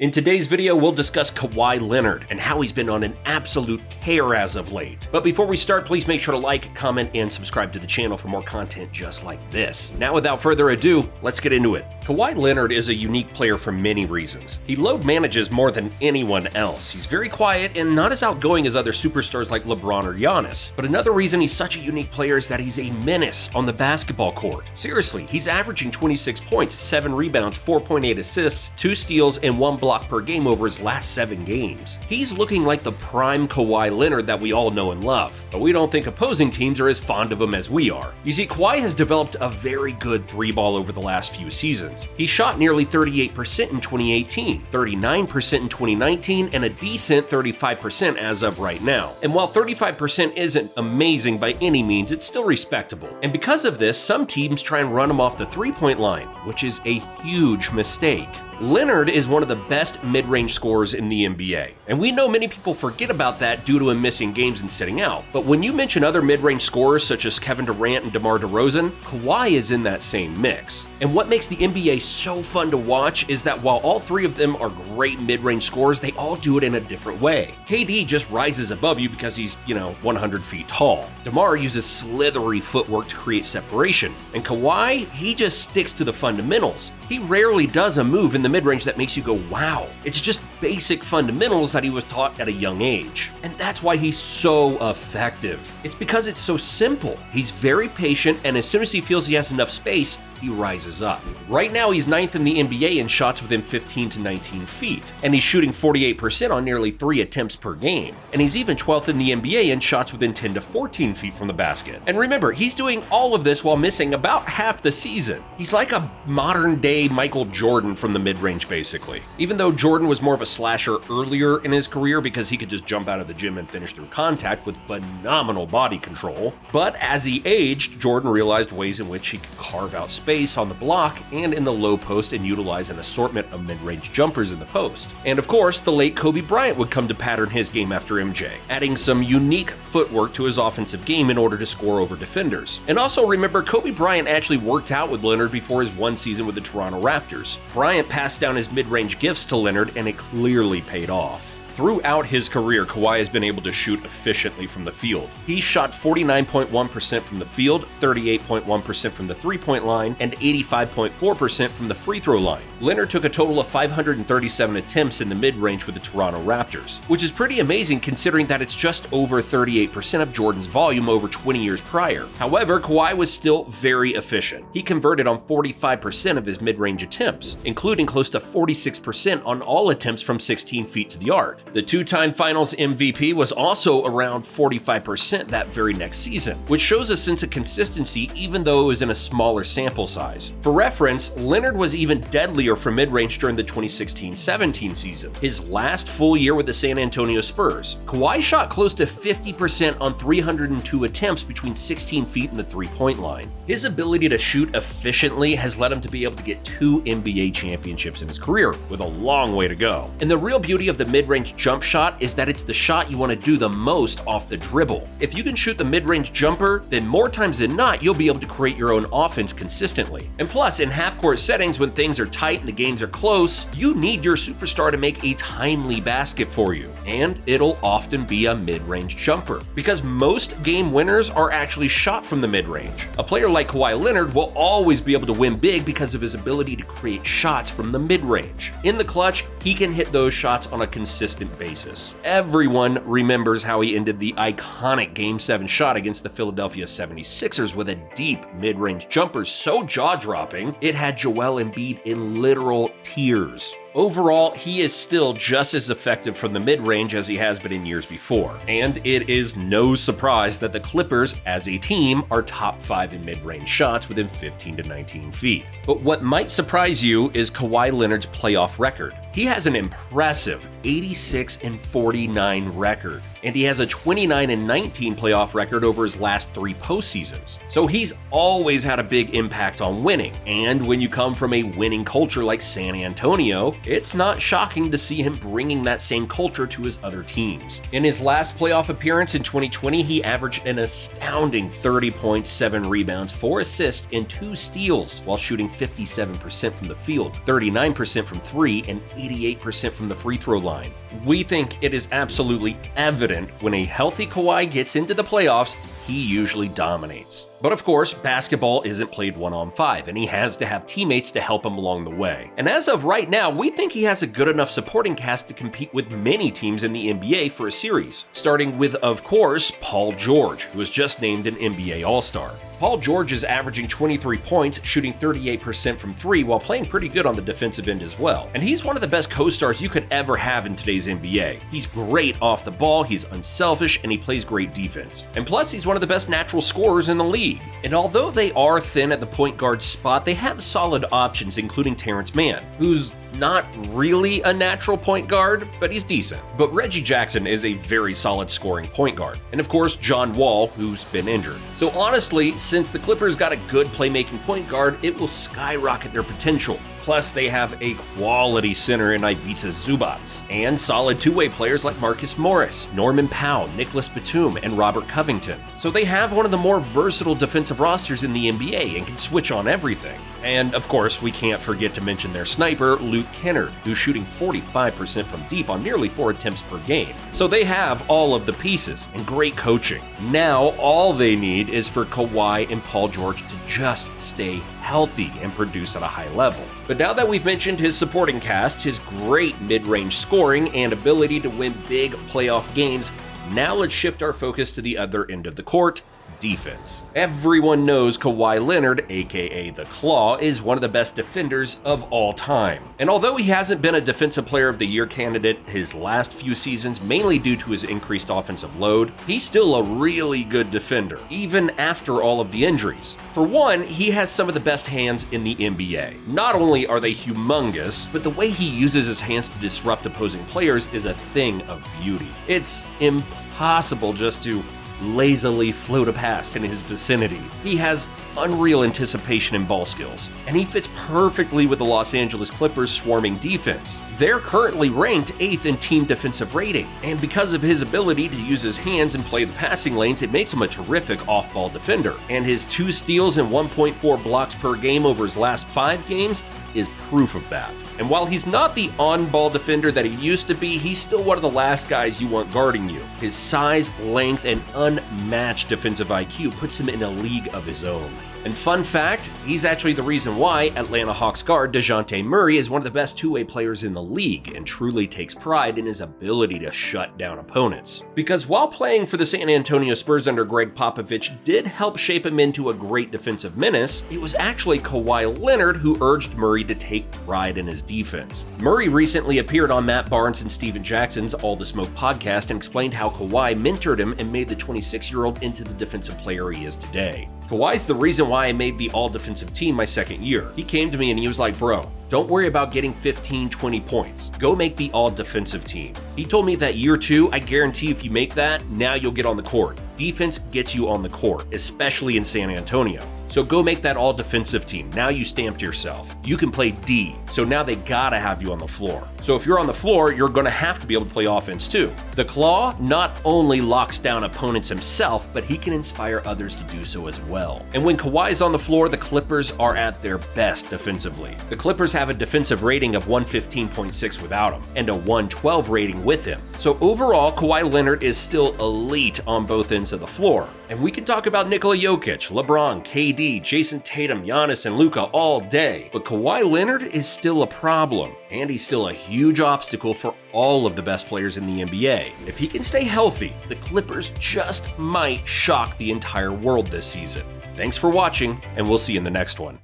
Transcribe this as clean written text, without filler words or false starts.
In today's video, we'll discuss Kawhi Leonard and how he's been on an absolute tear as of late. But before we start, please make sure to like, comment, and subscribe to the channel for more content just like this. Now, without further ado, let's get into it. Kawhi Leonard is a unique player for many reasons. He load manages more than anyone else. He's very quiet and not as outgoing as other superstars like LeBron or Giannis. But another reason he's such a unique player is that he's a menace on the basketball court. Seriously, he's averaging 26 points, 7 rebounds, 4.8 assists, 2 steals, and 1 block per game over his last 7 games. He's looking like the prime Kawhi Leonard that we all know and love, but we don't think opposing teams are as fond of him as we are. You see, Kawhi has developed a very good 3-ball over the last few seasons. He shot nearly 38% in 2018, 39% in 2019, and a decent 35% as of right now. And while 35% isn't amazing by any means, it's still respectable. And because of this, some teams try and run him off the 3-point line, which is a huge mistake. Leonard is one of the best mid-range scorers in the NBA, and we know many people forget about that due to him missing games and sitting out. But when you mention other mid-range scorers such as Kevin Durant and DeMar DeRozan, Kawhi is in that same mix. And what makes the NBA so fun to watch is that while all 3 of them are great mid-range scorers, they all do it in a different way. KD just rises above you because he's, 100 feet tall. DeMar uses slithery footwork to create separation, and Kawhi, he just sticks to the fundamentals. He rarely does a move in the mid-range that makes you go, wow. It's just basic fundamentals that he was taught at a young age. And that's why he's so effective. It's because it's so simple. He's very patient, and as soon as he feels he has enough space, he rises up. Right now, he's 9th in the NBA in shots within 15 to 19 feet, and he's shooting 48% on nearly 3 attempts per game. And he's even 12th in the NBA in shots within 10 to 14 feet from the basket. And remember, he's doing all of this while missing about half the season. He's like a modern-day Michael Jordan from the mid-range, basically. Even though Jordan was more of a slasher earlier in his career because he could just jump out of the gym and finish through contact with phenomenal body control. But as he aged, Jordan realized ways in which he could carve out space on the block and in the low post and utilize an assortment of mid-range jumpers in the post. And of course, the late Kobe Bryant would come to pattern his game after MJ, adding some unique footwork to his offensive game in order to score over defenders. And also remember, Kobe Bryant actually worked out with Leonard before his one season with the Toronto Raptors. Bryant passed down his mid-range gifts to Leonard, and it clearly paid off. Throughout his career, Kawhi has been able to shoot efficiently from the field. He shot 49.1% from the field, 38.1% from the 3-point line, and 85.4% from the free throw line. Leonard took a total of 537 attempts in the mid-range with the Toronto Raptors, which is pretty amazing considering that it's just over 38% of Jordan's volume over 20 years prior. However, Kawhi was still very efficient. He converted on 45% of his mid-range attempts, including close to 46% on all attempts from 16 feet to the arc. The 2-time Finals MVP was also around 45% that very next season, which shows a sense of consistency even though it was in a smaller sample size. For reference, Leonard was even deadlier from mid-range during the 2016-17 season, his last full year with the San Antonio Spurs. Kawhi shot close to 50% on 302 attempts between 16 feet and the 3-point line. His ability to shoot efficiently has led him to be able to get 2 NBA championships in his career, with a long way to go. And the real beauty of the mid-range jump shot is that it's the shot you want to do the most off the dribble. If you can shoot the mid-range jumper, then more times than not, you'll be able to create your own offense consistently. And plus, in half-court settings when things are tight and the games are close, you need your superstar to make a timely basket for you. And it'll often be a mid-range jumper, because most game winners are actually shot from the mid-range. A player like Kawhi Leonard will always be able to win big because of his ability to create shots from the mid-range. In the clutch, he can hit those shots on a consistent basis. Everyone remembers how he ended the iconic Game 7 shot against the Philadelphia 76ers with a deep mid-range jumper so jaw-dropping, it had Joel Embiid in literal tears. Overall, he is still just as effective from the mid-range as he has been in years before. And it is no surprise that the Clippers, as a team, are top 5 in mid-range shots within 15 to 19 feet. But what might surprise you is Kawhi Leonard's playoff record. He has an impressive 86-49 record, and he has a 29-19 playoff record over his last 3 postseasons. So he's always had a big impact on winning. And when you come from a winning culture like San Antonio, it's not shocking to see him bringing that same culture to his other teams. In his last playoff appearance in 2020, he averaged an astounding 30 points, 7 rebounds, 4 assists, and 2 steals while shooting 57% from the field, 39% from 3, and 88% from the free throw line. We think it is absolutely evident when a healthy Kawhi gets into the playoffs, he usually dominates. But of course, basketball isn't played 1-on-5, and he has to have teammates to help him along the way. And as of right now, we think he has a good enough supporting cast to compete with many teams in the NBA for a series, starting with, of course, Paul George, who was just named an NBA All-Star. Paul George is averaging 23 points, shooting 38% from 3 while playing pretty good on the defensive end as well. And he's one of the best co-stars you could ever have in today's NBA. He's great off the ball, he's unselfish, and he plays great defense. And plus, he's one of the best natural scorers in the league. And although they are thin at the point guard spot, they have solid options, including Terrence Mann, who's not really a natural point guard, but he's decent. But Reggie Jackson is a very solid scoring point guard. And of course, John Wall, who's been injured. So honestly, since the Clippers got a good playmaking point guard, it will skyrocket their potential. Plus, they have a quality center in Ivica Zubac, and solid two-way players like Marcus Morris, Norman Powell, Nicholas Batum, and Robert Covington. So they have one of the more versatile defensive rosters in the NBA and can switch on everything. And of course, we can't forget to mention their sniper, Luke Kennard, who's shooting 45% from deep on nearly 4 attempts per game. So they have all of the pieces and great coaching. Now, all they need is for Kawhi and Paul George to just stay healthy and produce at a high level. But now that we've mentioned his supporting cast, his great mid-range scoring, and ability to win big playoff games, now let's shift our focus to the other end of the court, defense. Everyone knows Kawhi Leonard, aka the Claw, is one of the best defenders of all time. And although he hasn't been a Defensive Player of the Year candidate his last few seasons, mainly due to his increased offensive load, he's still a really good defender, even after all of the injuries. For one, he has some of the best hands in the NBA. Not only are they humongous, but the way he uses his hands to disrupt opposing players is a thing of beauty. It's impossible just to lazily float a pass in his vicinity. He has unreal anticipation and ball skills, and he fits perfectly with the Los Angeles Clippers' swarming defense. They're currently ranked 8th in team defensive rating, and because of his ability to use his hands and play the passing lanes, it makes him a terrific off-ball defender. And his 2 steals and 1.4 blocks per game over his last 5 games is proof of that. And while he's not the on-ball defender that he used to be, he's still one of the last guys you want guarding you. His size, length, and unmatched defensive IQ puts him in a league of his own. And fun fact, he's actually the reason why Atlanta Hawks guard DeJounte Murray is one of the best two-way players in the league and truly takes pride in his ability to shut down opponents. Because while playing for the San Antonio Spurs under Greg Popovich did help shape him into a great defensive menace, it was actually Kawhi Leonard who urged Murray to take pride in his defense. Murray recently appeared on Matt Barnes and Steven Jackson's All the Smoke podcast and explained how Kawhi mentored him and made the 26-year-old into the defensive player he is today. Kawhi's the reason why I made the all-defensive team my second year. He came to me and he was like, bro, don't worry about getting 15, 20 points. Go make the all-defensive team. He told me that year 2, I guarantee if you make that, now you'll get on the court. Defense gets you on the court, especially in San Antonio. So go make that all-defensive team. Now you stamped yourself. You can play D, so now they gotta have you on the floor. So if you're on the floor, you're gonna have to be able to play offense too. The Claw not only locks down opponents himself, but he can inspire others to do so as well. And when Kawhi's on the floor, the Clippers are at their best defensively. The Clippers have a defensive rating of 115.6 without him, and a 112 rating with him. So overall, Kawhi Leonard is still elite on both ends of the floor. And we can talk about Nikola Jokic, LeBron, KD, Jason Tatum, Giannis, and Luka all day, but Kawhi Leonard is still a problem, and he's still a huge obstacle for all of the best players in the NBA. If he can stay healthy, the Clippers just might shock the entire world this season. Thanks for watching, and we'll see you in the next one.